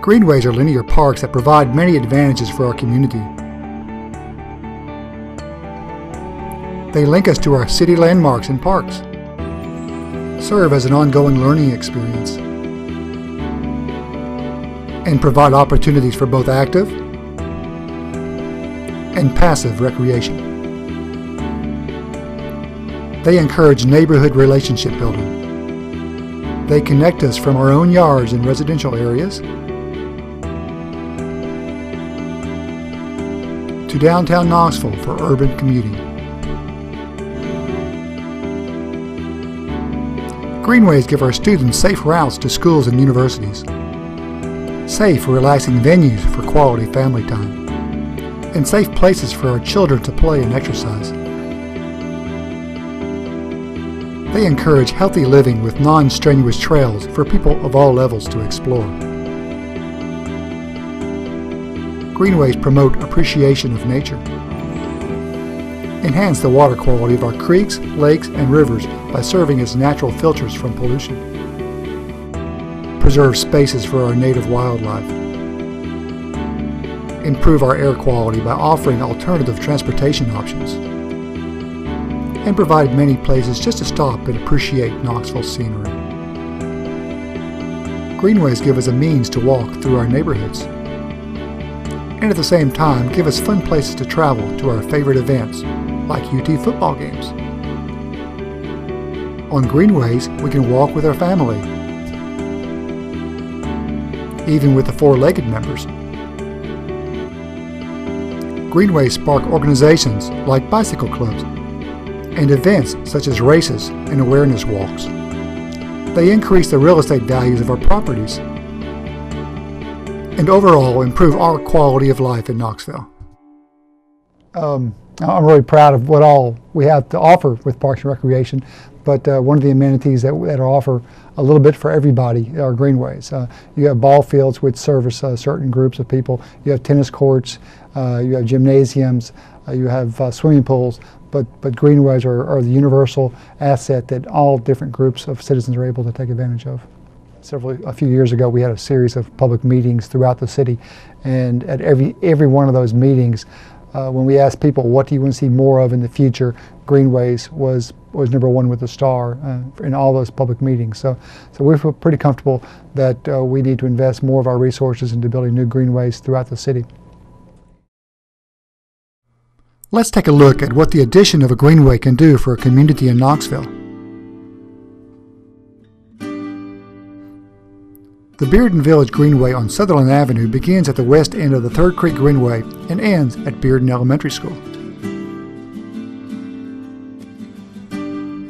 Greenways are linear parks that provide many advantages for our community. They link us to our city landmarks and parks, serve as an ongoing learning experience, and provide opportunities for both active and passive recreation. They encourage neighborhood relationship building. They connect us from our own yards and residential areas to downtown Knoxville for urban commuting. Greenways give our students safe routes to schools and universities, safe, relaxing venues for quality family time, and safe places for our children to play and exercise. They encourage healthy living with non-strenuous trails for people of all levels to explore. Greenways promote appreciation of nature, enhance the water quality of our creeks, lakes, and rivers by serving as natural filters from pollution, preserve spaces for our native wildlife, improve our air quality by offering alternative transportation options, and provide many places just to stop and appreciate Knoxville's scenery. Greenways give us a means to walk through our neighborhoods, and at the same time give us fun places to travel to our favorite events, like UT football games. On Greenways, we can walk with our family, even with the four-legged members. Greenways spark organizations like bicycle clubs and events such as races and awareness walks. They increase the real estate values of our properties and overall improve our quality of life in Knoxville. I'm really proud of what all we have to offer with Parks and Recreation, but one of the amenities that are offer a little bit for everybody are Greenways. You have ball fields which service certain groups of people. You have tennis courts, you have gymnasiums, you have swimming pools, but Greenways are the universal asset that all different groups of citizens are able to take advantage of. A few years ago, we had a series of public meetings throughout the city, and at every one of those meetings, when we asked people, what do you want to see more of in the future, Greenways was number one with a star in all those public meetings. So we feel pretty comfortable that we need to invest more of our resources into building new greenways throughout the city. Let's take a look at what the addition of a greenway can do for a community in Knoxville. The Bearden Village Greenway on Sutherland Avenue begins at the west end of the Third Creek Greenway and ends at Bearden Elementary School.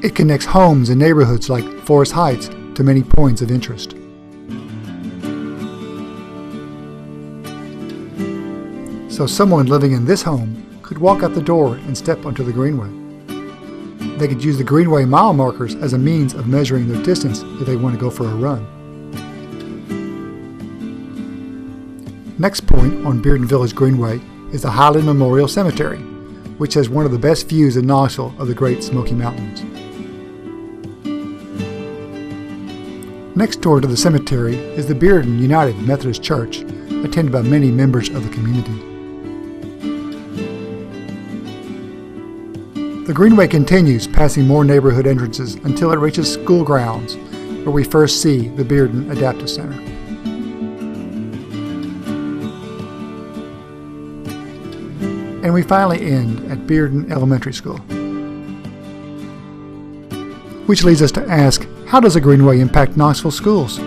It connects homes and neighborhoods like Forest Heights to many points of interest. So someone living in this home could walk out the door and step onto the greenway. They could use the greenway mile markers as a means of measuring their distance if they want to go for a run. Next point on Bearden Village Greenway is the Highland Memorial Cemetery, which has one of the best views in Knoxville of the Great Smoky Mountains. Next door to the cemetery is the Bearden United Methodist Church, attended by many members of the community. The greenway continues, passing more neighborhood entrances until it reaches school grounds, where we first see the Bearden Adaptive Center. And we finally end at Bearden Elementary School. Which leads us to ask, how does a greenway impact Knoxville schools?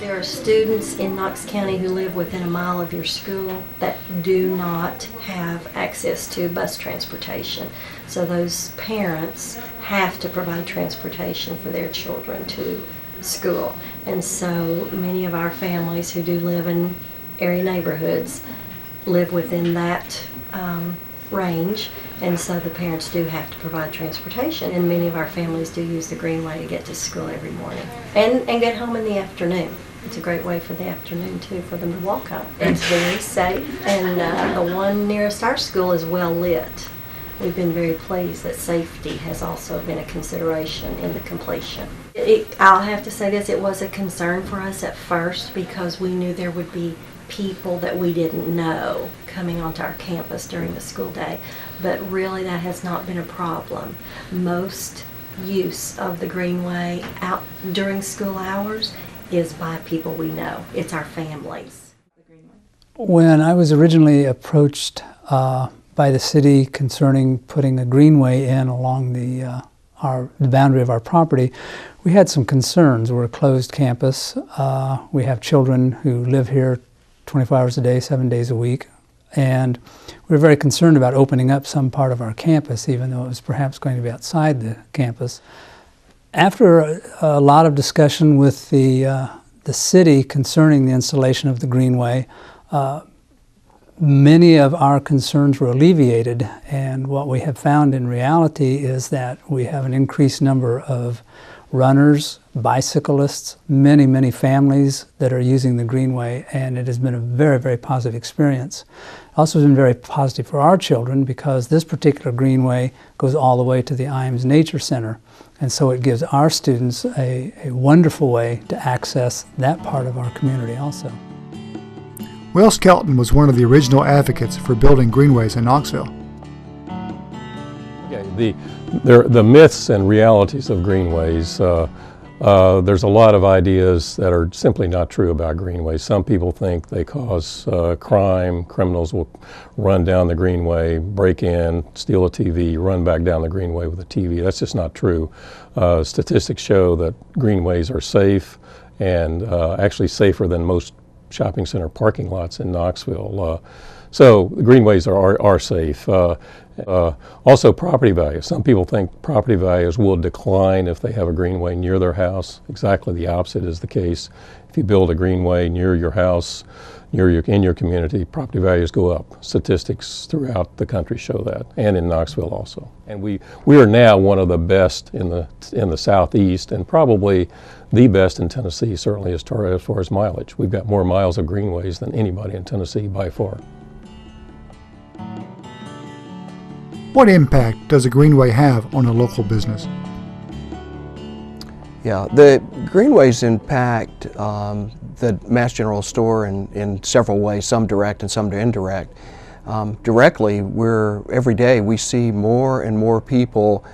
There are students in Knox County who live within a mile of your school that do not have access to bus transportation. So those parents have to provide transportation for their children to school. And so many of our families who do live in area neighborhoods live within that range, and so the parents do have to provide transportation, and many of our families do use the greenway to get to school every morning and get home in the afternoon. It's a great way for the afternoon too for them to walk home. It's very safe, and the one nearest our school is well lit. we've been very pleased that safety has also been a consideration in the completion. I'll have to say this, it was a concern for us at first because we knew there would be people that we didn't know coming onto our campus during the school day, but really that has not been a problem. Most use of the Greenway out during school hours is by people we know. It's our families. When I was originally approached by the city concerning putting a Greenway in along the boundary of our property, we had some concerns. We're a closed campus. We have children who live here 24 hours a day, 7 days a week, and we were very concerned about opening up some part of our campus, even though it was perhaps going to be outside the campus. After a lot of discussion with the city concerning the installation of the Greenway, many of our concerns were alleviated, and what we have found in reality is that we have an increased number of runners, bicyclists, many families that are using the Greenway, and it has been a very, very positive experience. Also has been very positive for our children because this particular Greenway goes all the way to the Iams Nature Center, and so it gives our students a wonderful way to access that part of our community also. Will Skelton was one of the original advocates for building greenways in Knoxville. Okay, the myths and realities of greenways, there's a lot of ideas that are simply not true about greenways. Some people think they cause crime. Criminals will run down the greenway, break in, steal a TV, run back down the greenway with a TV. That's just not true. Statistics show that greenways are safe and actually safer than most shopping center parking lots in Knoxville. So the greenways are safe. Also property values. Some people think property values will decline if they have a greenway near their house. Exactly the opposite is the case. If you build a greenway near your house, in your community, property values go up. Statistics throughout the country show that, and in Knoxville also. And we are now one of the best in the Southeast, and probably the best in Tennessee, certainly as far as mileage. We've got more miles of greenways than anybody in Tennessee by far. What impact does a greenway have on a local business? Yeah, the greenways impact the Mass General Store in several ways, some direct and some indirect. Directly, every day we see more and more people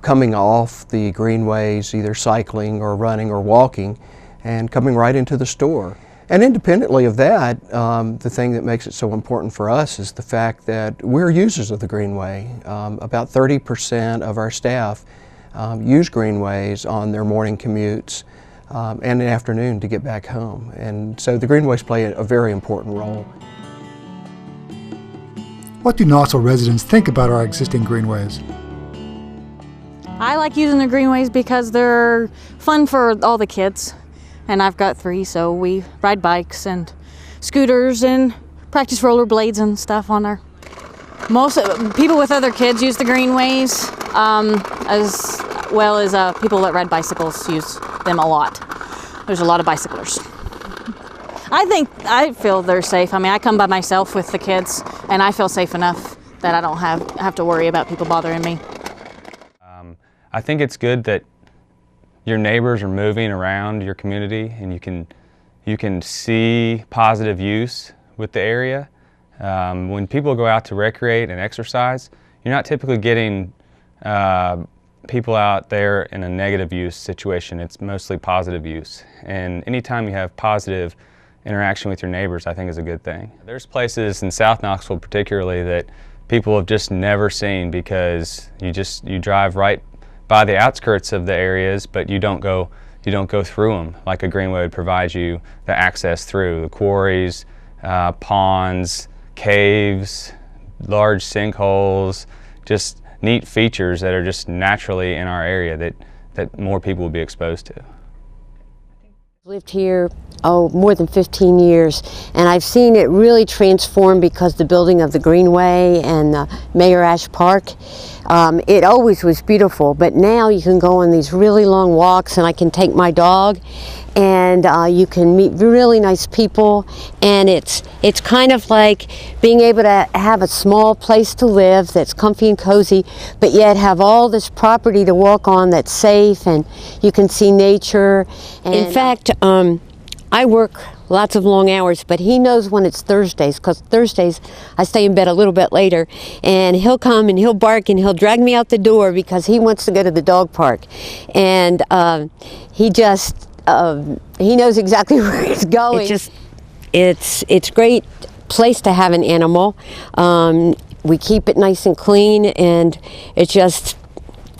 coming off the greenways, either cycling or running or walking, and coming right into the store. And independently of that, the thing that makes it so important for us is the fact that we're users of the Greenway. About 30% of our staff use Greenways on their morning commutes and in the afternoon to get back home. And so the Greenways play a very important role. What do Knoxville residents think about our existing greenways? I like using the greenways because they're fun for all the kids. And I've got 3, so we ride bikes and scooters and practice rollerblades and stuff on there. Most people with other kids use the greenways, as well as people that ride bicycles use them a lot. There's a lot of bicyclers. I feel they're safe. I mean, I come by myself with the kids, and I feel safe enough that I don't have to worry about people bothering me. I think it's good that your neighbors are moving around your community, and you can see positive use with the area. When people go out to recreate and exercise, you're not typically getting people out there in a negative use situation. It's mostly positive use. And anytime you have positive interaction with your neighbors, I think is a good thing. There's places in South Knoxville particularly that people have just never seen because you drive right by the outskirts of the areas, but you don't go through them like a greenway would provide you the access through. The quarries, ponds, caves, large sinkholes, just neat features that are just naturally in our area that more people will be exposed to. Lived here, more than 15 years, and I've seen it really transform because the building of the Greenway and Mayor Ash Park, it always was beautiful, but now you can go on these really long walks and I can take my dog and you can meet really nice people, and it's kind of like being able to have a small place to live that's comfy and cozy, but yet have all this property to walk on that's safe, and you can see nature. And in fact, I work lots of long hours, but he knows when it's Thursdays, because Thursdays I stay in bed a little bit later, and he'll come and he'll bark and he'll drag me out the door because he wants to go to the dog park. And he knows exactly where he's going. It's great place to have an animal. We keep it nice and clean, and it's just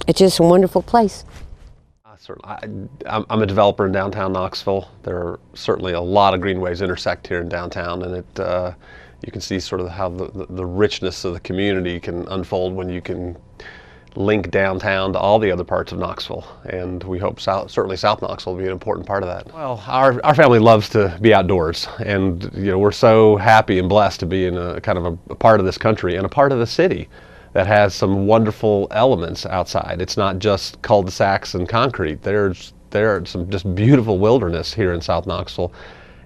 a wonderful place. I'm a developer in downtown Knoxville. There are certainly a lot of greenways intersect here in downtown, and you can see sort of how the richness of the community can unfold when you can link downtown to all the other parts of Knoxville, and we hope certainly South Knoxville will be an important part of that. Well, our family loves to be outdoors, and we're so happy and blessed to be in a kind of a part of this country and a part of the city that has some wonderful elements outside. It's not just cul-de-sacs and concrete. There are some just beautiful wilderness here in South Knoxville,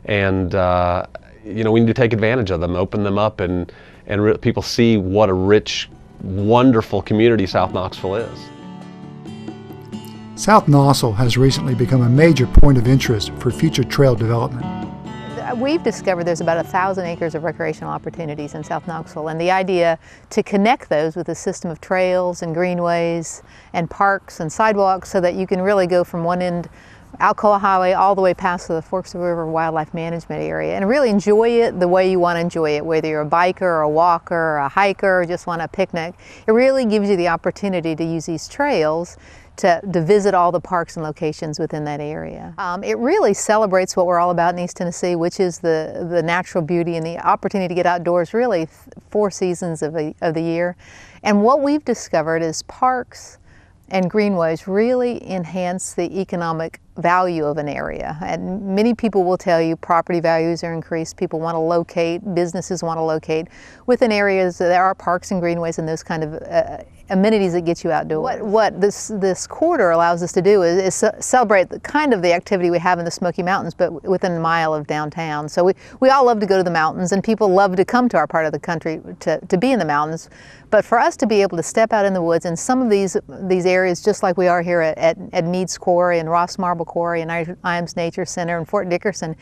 and we need to take advantage of them, open them up, and people see what a rich, wonderful community South Knoxville is. South Knoxville has recently become a major point of interest for future trail development. We've discovered there's about 1,000 acres of recreational opportunities in South Knoxville, and the idea to connect those with a system of trails and greenways and parks and sidewalks so that you can really go from one end, Alcoa Highway, all the way past to the Forks of the River Wildlife Management Area, and really enjoy it the way you want to enjoy it, whether you're a biker or a walker or a hiker or just want a picnic. It really gives you the opportunity to use these trails to visit all the parks and locations within that area. It really celebrates what we're all about in East Tennessee, which is the natural beauty and the opportunity to get outdoors really 4 seasons of the year. And what we've discovered is parks and greenways really enhance the economic value of an area. And many people will tell you property values are increased, people want to locate, businesses want to locate within areas that there are parks and greenways and those kind of amenities that get you outdoors. What this corridor allows us to do is celebrate the activity we have in the Smoky Mountains, but within a mile of downtown. So we all love to go to the mountains, and people love to come to our part of the country to be in the mountains. But for us to be able to step out in the woods in some of these areas, just like we are here at Meads Quarry and Ross Marble Quarry and Iams Nature Center and Fort Dickerson,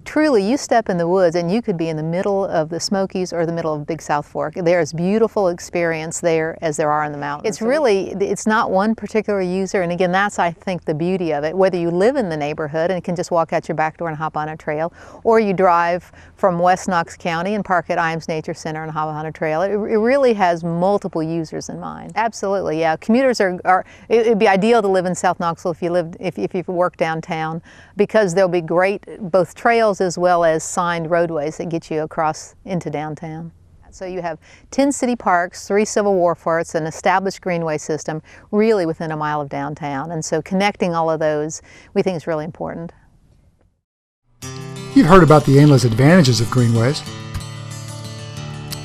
truly, you step in the woods and you could be in the middle of the Smokies or the middle of Big South Fork. There's beautiful experience there as there are in the mountains. It's not one particular user, and again, that's, I think, the beauty of it. Whether you live in the neighborhood and can just walk out your back door and hop on a trail, or you drive from West Knox County and park at Iams Nature Center and hop on a trail, it really has multiple users in mind. Absolutely, yeah. Commuters it'd be ideal to live in South Knoxville if you work downtown, because there'll be great both trails as well as signed roadways that get you across into downtown. So you have 10 city parks, 3 Civil War forts, an established greenway system really within a mile of downtown. And so connecting all of those we think is really important. You've heard about the endless advantages of greenways.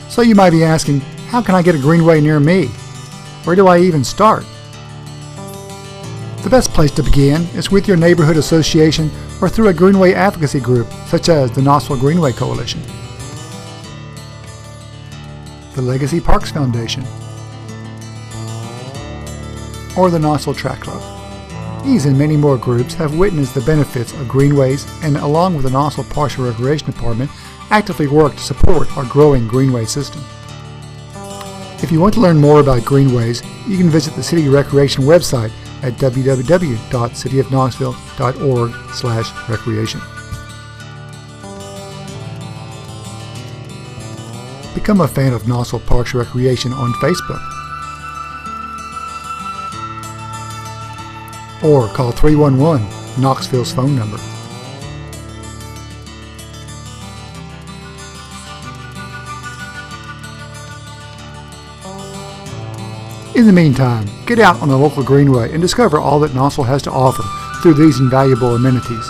So you might be asking, how can I get a greenway near me? Where do I even start? The best place to begin is with your neighborhood association or through a greenway advocacy group such as the Knoxville Greenway Coalition, the Legacy Parks Foundation, or the Knoxville Track Club. These and many more groups have witnessed the benefits of greenways and, along with the Knoxville Parks and Recreation Department, actively work to support our growing greenway system. If you want to learn more about greenways, you can visit the City Recreation website at www.cityofknoxville.org/recreation. Become a fan of Knoxville Parks and Recreation on Facebook, or call 311, Knoxville's phone number. In the meantime, get out on the local greenway and discover all that Knoxville has to offer through these invaluable amenities.